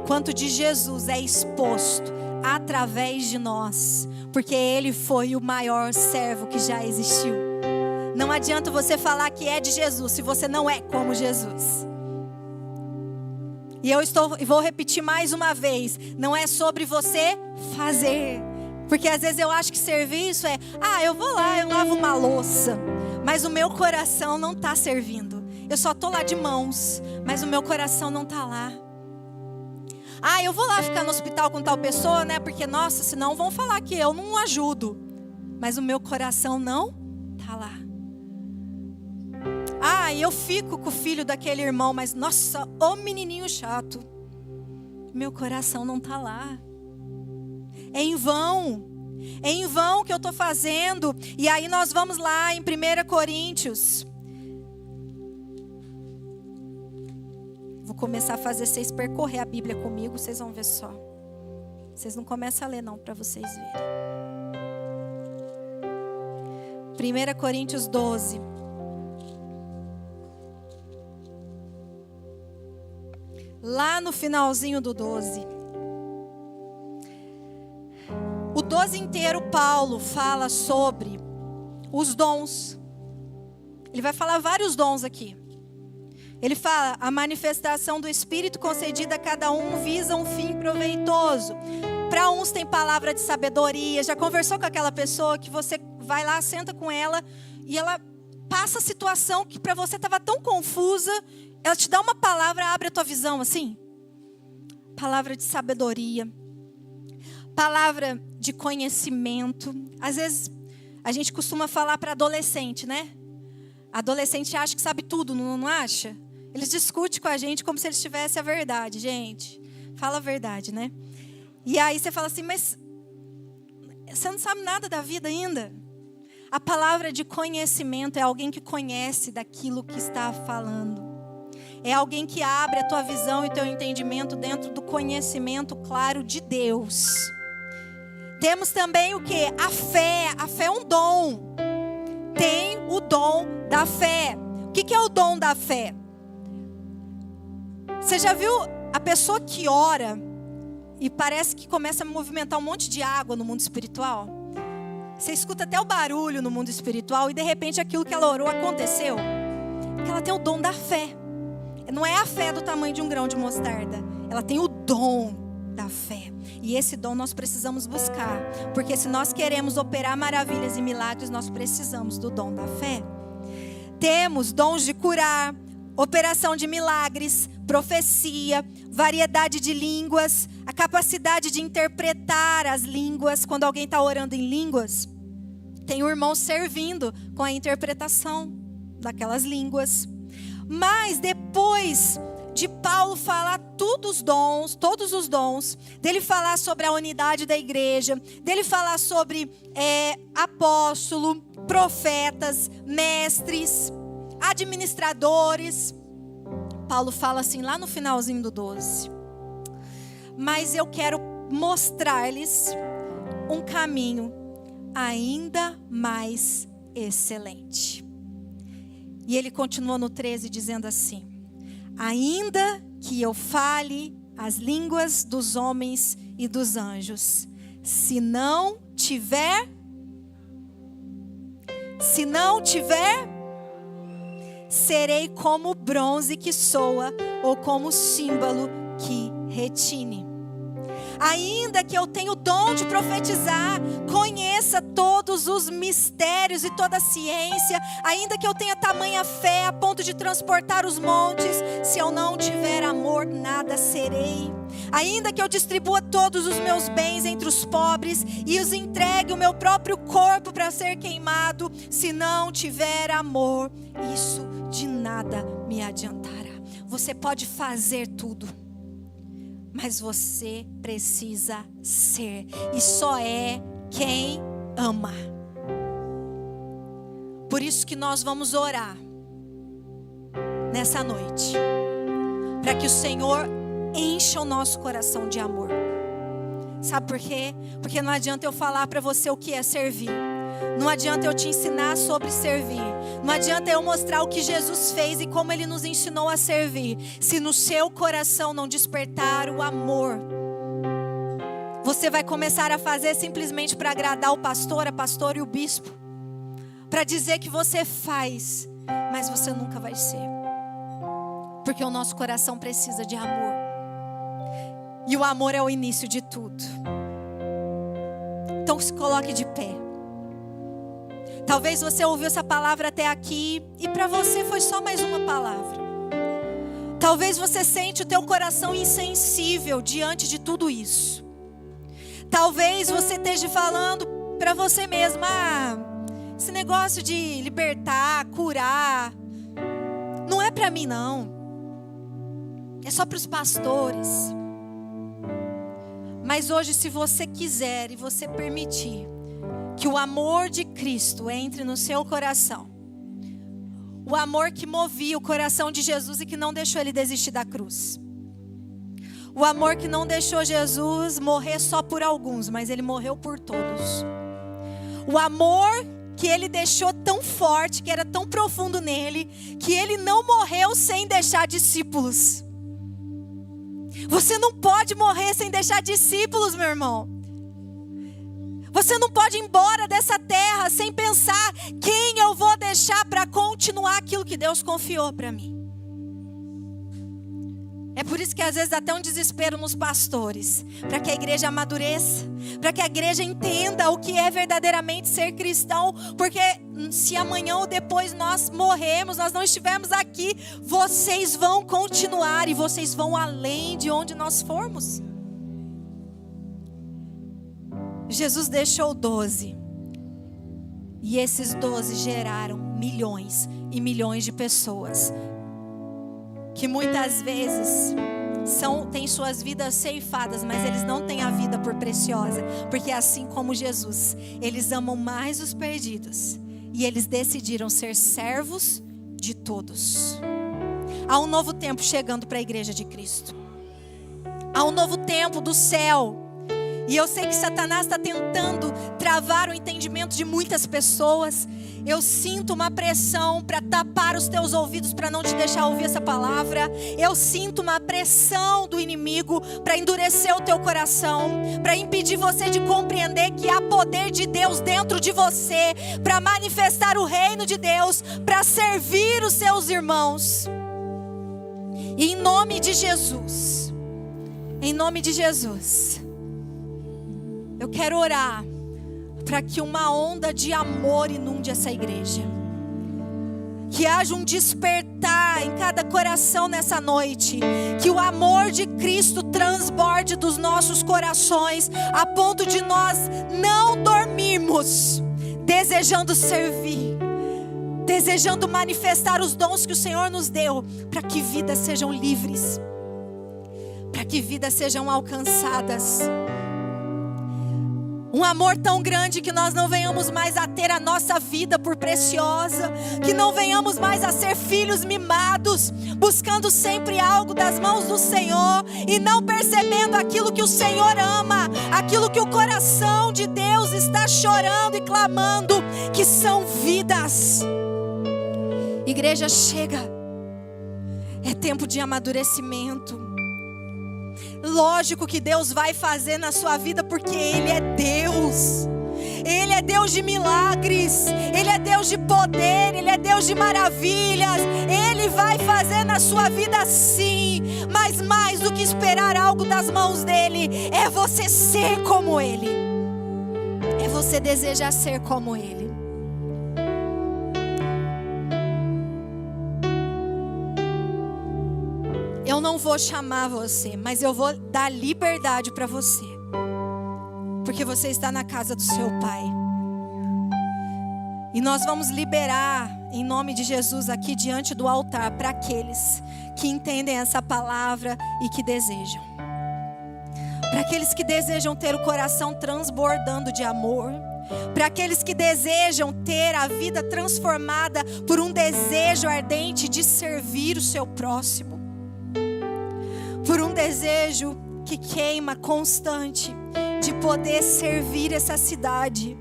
Quanto de Jesus é exposto através de nós? Porque Ele foi o maior servo que já existiu. Não adianta você falar que é de Jesus se você não é como Jesus. E vou repetir mais uma vez, não é sobre você fazer. Porque às vezes eu acho que serviço é, eu vou lá, eu lavo uma louça, mas o meu coração não está servindo. Eu só estou lá de mãos, mas o meu coração não está lá. Eu vou lá ficar no hospital com tal pessoa, né? Porque, nossa, senão vão falar que eu não ajudo. Mas o meu coração não está lá. Eu fico com o filho daquele irmão, mas nossa, ô menininho chato. Meu coração não está lá. É em vão que eu estou fazendo. E aí nós vamos lá em 1 Coríntios. Vou começar a fazer vocês percorrer a Bíblia comigo, vocês vão ver só. Vocês não começam a ler não, para vocês verem. 1 Coríntios 12. Lá no finalzinho do 12. O 12 inteiro, Paulo fala sobre os dons. Ele vai falar vários dons aqui. Ele fala, a manifestação do Espírito concedida a cada um visa um fim proveitoso. Para uns tem palavra de sabedoria. Já conversou com aquela pessoa que você vai lá, senta com ela e ela passa a situação que para você estava tão confusa. Ela te dá uma palavra, abre a tua visão assim. Palavra de sabedoria. Palavra de conhecimento. Às vezes a gente costuma falar para adolescente, né? Adolescente acha que sabe tudo, não acha? Eles discutem com a gente como se eles tivessem a verdade, gente. Fala a verdade, né? E aí você fala assim, mas você não sabe nada da vida ainda? A palavra de conhecimento é alguém que conhece daquilo que está falando. É alguém que abre a tua visão e teu entendimento dentro do conhecimento claro de Deus. Temos também o quê? A fé. A fé é um dom. Tem o dom da fé. O que é o dom da fé? Você já viu a pessoa que ora e parece que começa a movimentar um monte de água no mundo espiritual? Você escuta até o barulho no mundo espiritual e de repente aquilo que ela orou aconteceu. Porque ela tem o dom da fé. Não é a fé do tamanho de um grão de mostarda. Ela tem o dom da fé. E esse dom nós precisamos buscar. Porque se nós queremos operar maravilhas e milagres, nós precisamos do dom da fé. Temos dons de curar, operação de milagres, profecia, variedade de línguas, a capacidade de interpretar as línguas. Quando alguém está orando em línguas, tem um irmão servindo com a interpretação daquelas línguas. Mas depois de Paulo falar todos os dons, dele falar sobre a unidade da igreja, dele falar sobre apóstolo, profetas, mestres, administradores, Paulo fala assim lá no finalzinho do 12. Mas eu quero mostrar-lhes um caminho ainda mais excelente. E ele continua no 13 dizendo assim: ainda que eu fale as línguas dos homens e dos anjos, se não tiver, serei como bronze que soa ou como símbolo que retine. ainda que eu tenha o dom de profetizar, conheça todos os mistérios e toda a ciência, ainda que eu tenha tamanha fé a ponto de transportar os montes, se eu não tiver amor, nada serei. Ainda que eu distribua todos os meus bens entre os pobres e os entregue o meu próprio corpo para ser queimado, se não tiver amor, isso de nada me adiantará. Você pode fazer tudo, mas você precisa ser, e só é quem ama. Por isso que nós vamos orar nessa noite, para que o Senhor encha o nosso coração de amor. Sabe por quê? Porque não adianta eu falar para você o que é servir. Não adianta eu te ensinar sobre servir. Não adianta eu mostrar o que Jesus fez e como Ele nos ensinou a servir, se no seu coração não despertar o amor. Você vai começar a fazer simplesmente para agradar o pastor, a pastora e o bispo, para dizer que você faz, mas você nunca vai ser. Porque o nosso coração precisa de amor. E o amor é o início de tudo. Então se coloque de pé. Talvez você ouviu essa palavra até aqui e para você foi só mais uma palavra. Talvez você sente o teu coração insensível diante de tudo isso. Talvez você esteja falando para você mesma: esse negócio de libertar, curar, não é para mim não. É só para os pastores. Mas hoje, se você quiser e você permitir que o amor de Cristo entre no seu coração, o amor que movia o coração de Jesus e que não deixou Ele desistir da cruz, o amor que não deixou Jesus morrer só por alguns, mas Ele morreu por todos, o amor que Ele deixou tão forte, que era tão profundo nele, que Ele não morreu sem deixar discípulos. Você não pode morrer sem deixar discípulos, meu irmão. Você não pode ir embora dessa terra sem pensar quem eu vou deixar para continuar aquilo que Deus confiou para mim. É por isso que às vezes dá até um desespero nos pastores, para que a igreja amadureça, para que a igreja entenda o que é verdadeiramente ser cristão, porque se amanhã ou depois nós morrermos, nós não estivermos aqui, vocês vão continuar e vocês vão além de onde nós formos. Jesus deixou 12, e esses 12 geraram milhões e milhões de pessoas, que muitas vezes têm suas vidas ceifadas, mas eles não têm a vida por preciosa, porque assim como Jesus, eles amam mais os perdidos, e eles decidiram ser servos de todos. Há um novo tempo chegando para a igreja de Cristo, há um novo tempo do céu. E eu sei que Satanás está tentando travar o entendimento de muitas pessoas. Eu sinto uma pressão para tapar os teus ouvidos, para não te deixar ouvir essa palavra. Eu sinto uma pressão do inimigo para endurecer o teu coração, para impedir você de compreender que há poder de Deus dentro de você, para manifestar o reino de Deus, para servir os seus irmãos. E em nome de Jesus, eu quero orar para que uma onda de amor inunde essa igreja. Que haja um despertar em cada coração nessa noite. Que o amor de Cristo transborde dos nossos corações, a ponto de nós não dormirmos desejando servir, desejando manifestar os dons que o Senhor nos deu, para que vidas sejam livres, para que vidas sejam alcançadas. Um amor tão grande que nós não venhamos mais a ter a nossa vida por preciosa, que não venhamos mais a ser filhos mimados, buscando sempre algo das mãos do Senhor e não percebendo aquilo que o Senhor ama, aquilo que o coração de Deus está chorando e clamando, que são vidas. Igreja, chega, é tempo de amadurecimento. Lógico que Deus vai fazer na sua vida, porque Ele é Deus. Ele é Deus de milagres, Ele é Deus de poder, Ele é Deus de maravilhas. Ele vai fazer na sua vida sim, mas mais do que esperar algo das mãos dEle, é você ser como Ele, é você desejar ser como Ele. Eu não vou chamar você, mas eu vou dar liberdade para você, porque você está na casa do seu Pai. E nós vamos liberar, em nome de Jesus, aqui diante do altar, para aqueles que entendem essa palavra e que desejam. Para aqueles que desejam ter o coração transbordando de amor. Para aqueles que desejam ter a vida transformada por um desejo ardente de servir o seu próximo. Por um desejo que queima constante de poder servir essa cidade.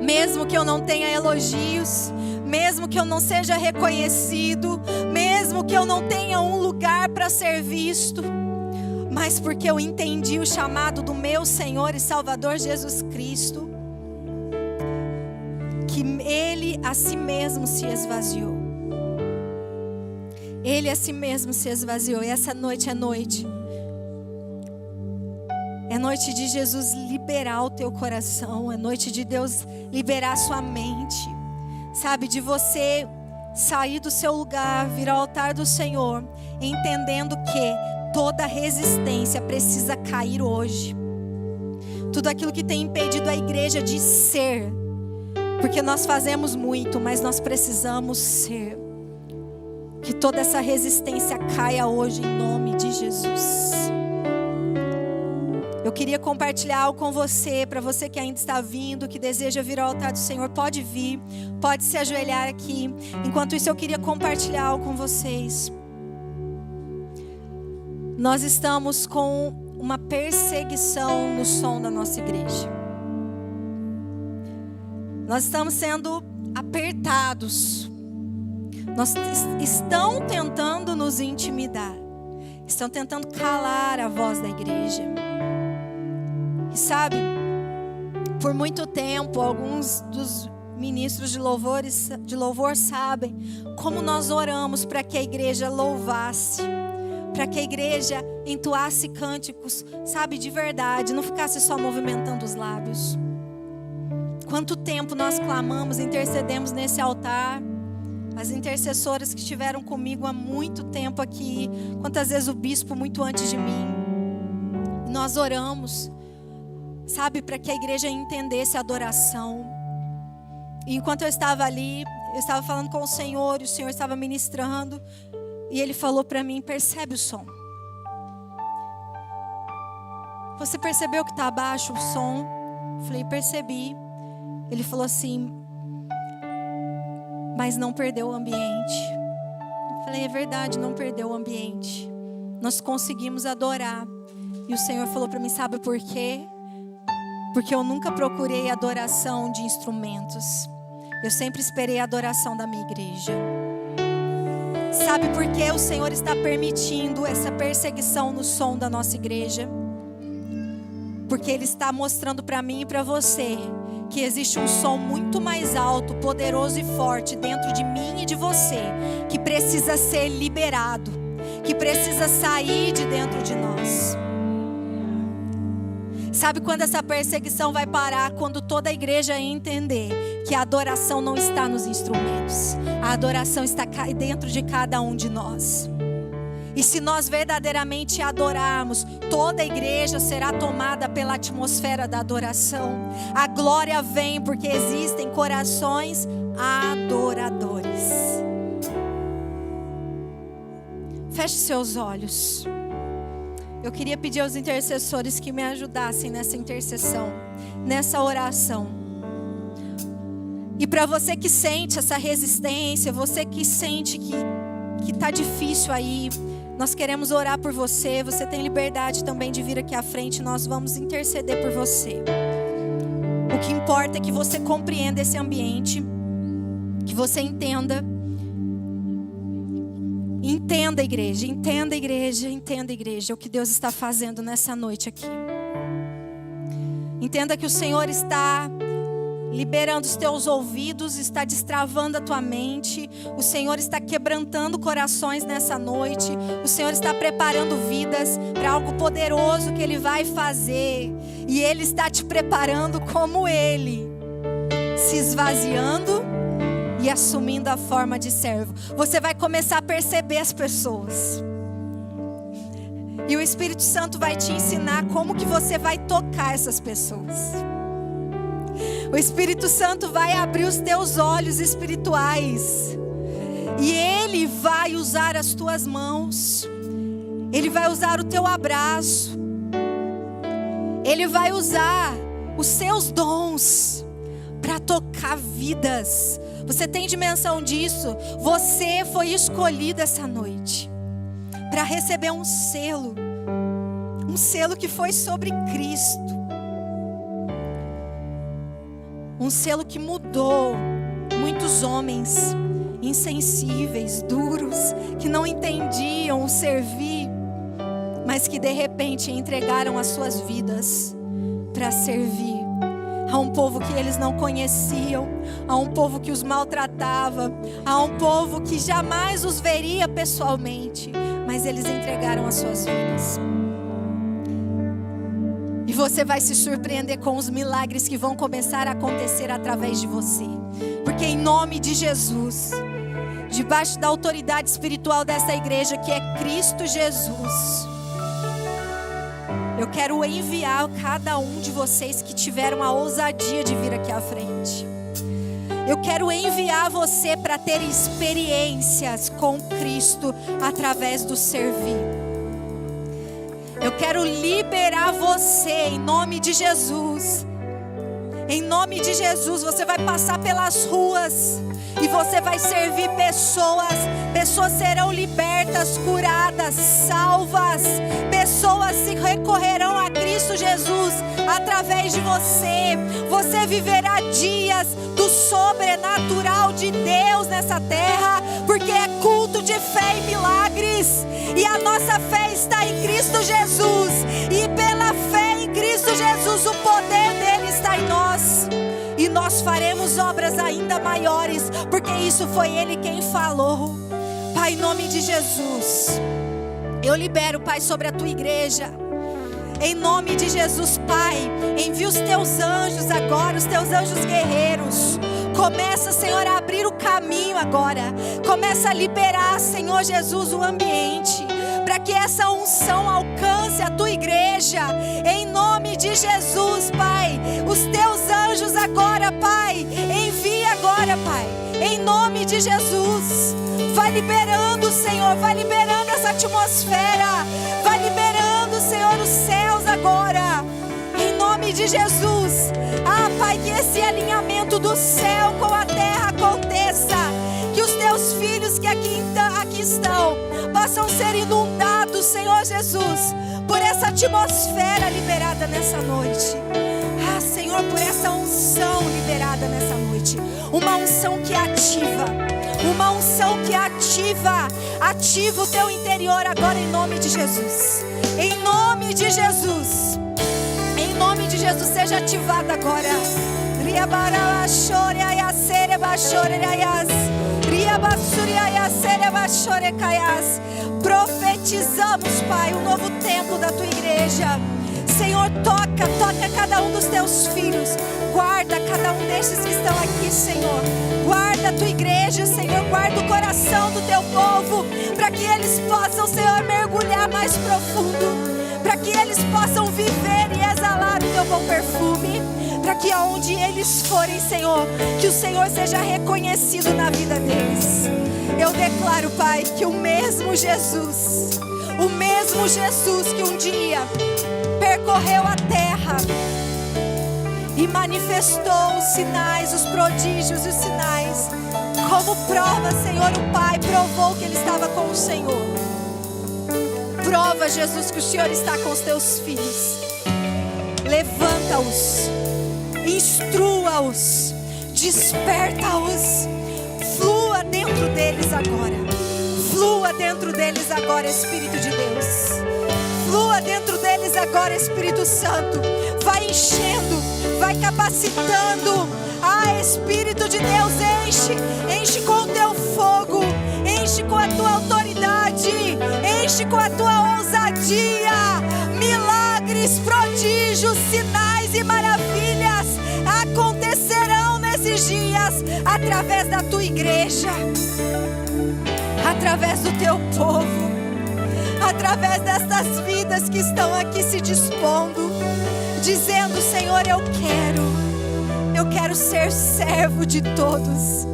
Mesmo que eu não tenha elogios, mesmo que eu não seja reconhecido, mesmo que eu não tenha um lugar para ser visto, mas porque eu entendi o chamado do meu Senhor e Salvador Jesus Cristo, que Ele a si mesmo se esvaziou. Ele a si mesmo se esvaziou. E essa noite é noite. É noite de Jesus liberar o teu coração. É noite de Deus liberar a sua mente. Sabe, de você sair do seu lugar, vir ao altar do Senhor, entendendo que toda resistência precisa cair hoje. Tudo aquilo que tem impedido a igreja de ser. Porque nós fazemos muito, mas nós precisamos ser. Que toda essa resistência caia hoje em nome de Jesus. Eu queria compartilhar algo com você, para você que ainda está vindo, que deseja vir ao altar do Senhor, pode vir, pode se ajoelhar aqui. Enquanto isso eu queria compartilhar algo com vocês. Nós estamos com uma perseguição no som da nossa igreja. Nós estamos sendo apertados. Estão tentando nos intimidar. Estão tentando calar a voz da igreja. E sabe, por muito tempo, alguns dos ministros de louvor sabem como nós oramos para que a igreja louvasse, para que a igreja entoasse cânticos, sabe, de verdade, não ficasse só movimentando os lábios. Quanto tempo nós clamamos, intercedemos nesse altar. As intercessoras que estiveram comigo há muito tempo aqui, quantas vezes o bispo muito antes de mim. Nós oramos, sabe, para que a igreja entendesse a adoração. E enquanto eu estava ali, eu estava falando com o Senhor, e o Senhor estava ministrando, e Ele falou para mim: percebe o som? Você percebeu que está abaixo o som? Eu falei: percebi. Ele falou assim: mas não perdeu o ambiente. Eu falei: é verdade, não perdeu o ambiente. Nós conseguimos adorar. E o Senhor falou para mim: sabe por quê? Porque eu nunca procurei adoração de instrumentos. Eu sempre esperei a adoração da minha igreja. Sabe por que o Senhor está permitindo essa perseguição no som da nossa igreja? Porque Ele está mostrando para mim e para você que existe um som muito mais alto, poderoso e forte dentro de mim e de você, que precisa ser liberado, que precisa sair de dentro de nós. Sabe quando essa perseguição vai parar? Quando toda a igreja entender que a adoração não está nos instrumentos, a adoração está dentro de cada um de nós. E se nós verdadeiramente adorarmos, toda a igreja será tomada pela atmosfera da adoração. A glória vem porque existem corações adoradores. Feche seus olhos. Eu queria pedir aos intercessores que me ajudassem nessa intercessão, nessa oração. E para você que sente essa resistência, você que sente que está difícil aí, nós queremos orar por você. Você tem liberdade também de vir aqui à frente. Nós vamos interceder por você. O que importa é que você compreenda esse ambiente, que você entenda. Entenda, igreja, entenda, igreja, entenda, igreja, o que Deus está fazendo nessa noite aqui. Entenda que o Senhor está liberando os teus ouvidos, está destravando a tua mente. O Senhor está quebrantando corações nessa noite. O Senhor está preparando vidas para algo poderoso que Ele vai fazer. E Ele está te preparando como Ele, se esvaziando e assumindo a forma de servo. Você vai começar a perceber as pessoas. E o Espírito Santo vai te ensinar como que você vai tocar essas pessoas. O Espírito Santo vai abrir os teus olhos espirituais. E Ele vai usar as tuas mãos. Ele vai usar o teu abraço. Ele vai usar os seus dons para tocar vidas. Você tem dimensão disso? Você foi escolhido essa noite para receber um selo que foi sobre Cristo. Um selo que mudou muitos homens insensíveis, duros, que não entendiam o servir, mas que de repente entregaram as suas vidas para servir a um povo que eles não conheciam, a um povo que os maltratava, a um povo que jamais os veria pessoalmente, mas eles entregaram as suas vidas. E você vai se surpreender com os milagres que vão começar a acontecer através de você. Porque em nome de Jesus, debaixo da autoridade espiritual dessa igreja que é Cristo Jesus, eu quero enviar cada um de vocês que tiveram a ousadia de vir aqui à frente. Eu quero enviar você para ter experiências com Cristo através do servir. Eu quero liberar você em nome de Jesus. Em nome de Jesus, você vai passar pelas ruas e você vai servir pessoas. Pessoas serão libertas, curadas, salvas. Pessoas se recorrerão a Cristo Jesus através de você. Você viverá dias do sobrenatural de Deus nessa terra, porque é culto de fé e milagres. E a nossa fé está em Cristo Jesus. E pela fé em Cristo Jesus, o poder dele está em nós. E nós faremos obras ainda maiores, porque isso foi Ele quem falou. Pai, em nome de Jesus, eu libero, Pai, sobre a Tua igreja. Em nome de Jesus, Pai, envia os Teus anjos agora, os Teus anjos guerreiros. Começa, Senhor, a abrir o caminho agora. Começa a liberar, Senhor Jesus, o ambiente, para que essa unção alcance a Tua igreja. Em nome de Jesus, Pai, os Teus anjos agora, Pai, envia agora, Pai, em nome de Jesus. Vai liberando, Senhor, vai liberando essa atmosfera, vai liberando, Senhor, os céus agora, em nome de Jesus. Ah, Pai, que esse alinhamento do céu com a terra aconteça, que os Teus filhos que aqui estão possam ser inundados, Senhor Jesus, por essa atmosfera liberada nessa noite. Ah, Senhor, por essa unção liberada nessa noite. Uma unção que ativa. Uma unção que ativa. Ativa o teu interior agora em nome de Jesus. Em nome de Jesus. Em nome de Jesus, seja ativada agora. Profetizamos, Pai, um novo tempo da Tua igreja. Senhor, toca cada um dos Teus filhos. Guarda cada um destes que estão aqui, Senhor. Guarda a Tua igreja, Senhor. Guarda o coração do Teu povo, para que eles possam, Senhor, mergulhar mais profundo, para que eles possam viver e exalar o Teu bom perfume, para que aonde eles forem, Senhor, que o Senhor seja reconhecido na vida deles. Eu declaro, Pai, que o mesmo Jesus que um dia percorreu a terra e manifestou os sinais, os prodígios e os sinais, como prova, Senhor, o Pai provou que Ele estava com o Senhor. Prova, Jesus, que o Senhor está com os Teus filhos. Levanta-os, instrua-os, desperta-os. Flua dentro deles agora. Flua dentro deles agora, Espírito de Deus. Flua dentro deles mais agora, Espírito Santo. Vai enchendo, vai capacitando. Ah, Espírito de Deus, enche com o teu fogo, enche com a tua autoridade, enche com a tua ousadia. Milagres, prodígios, sinais e maravilhas acontecerão nesses dias, através da tua igreja, através do teu povo, através destas vidas que estão aqui se dispondo, dizendo: Senhor, eu quero ser servo de todos,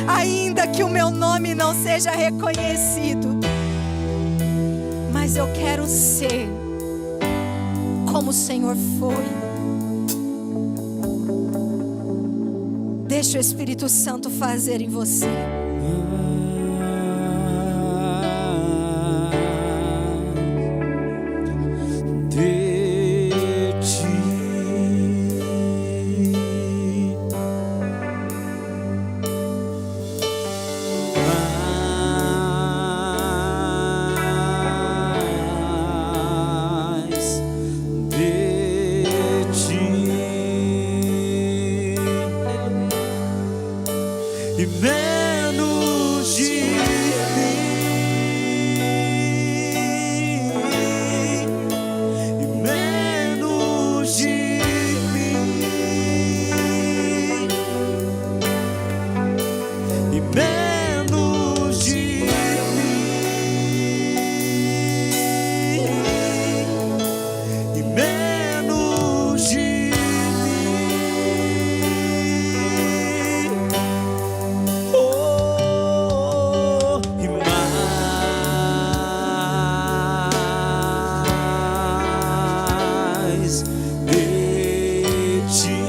ainda que o meu nome não seja reconhecido, mas eu quero ser como o Senhor foi. Deixa o Espírito Santo fazer em você. E menos de mim, e menos de mim, e menos de mim, e menos de mim. De ti.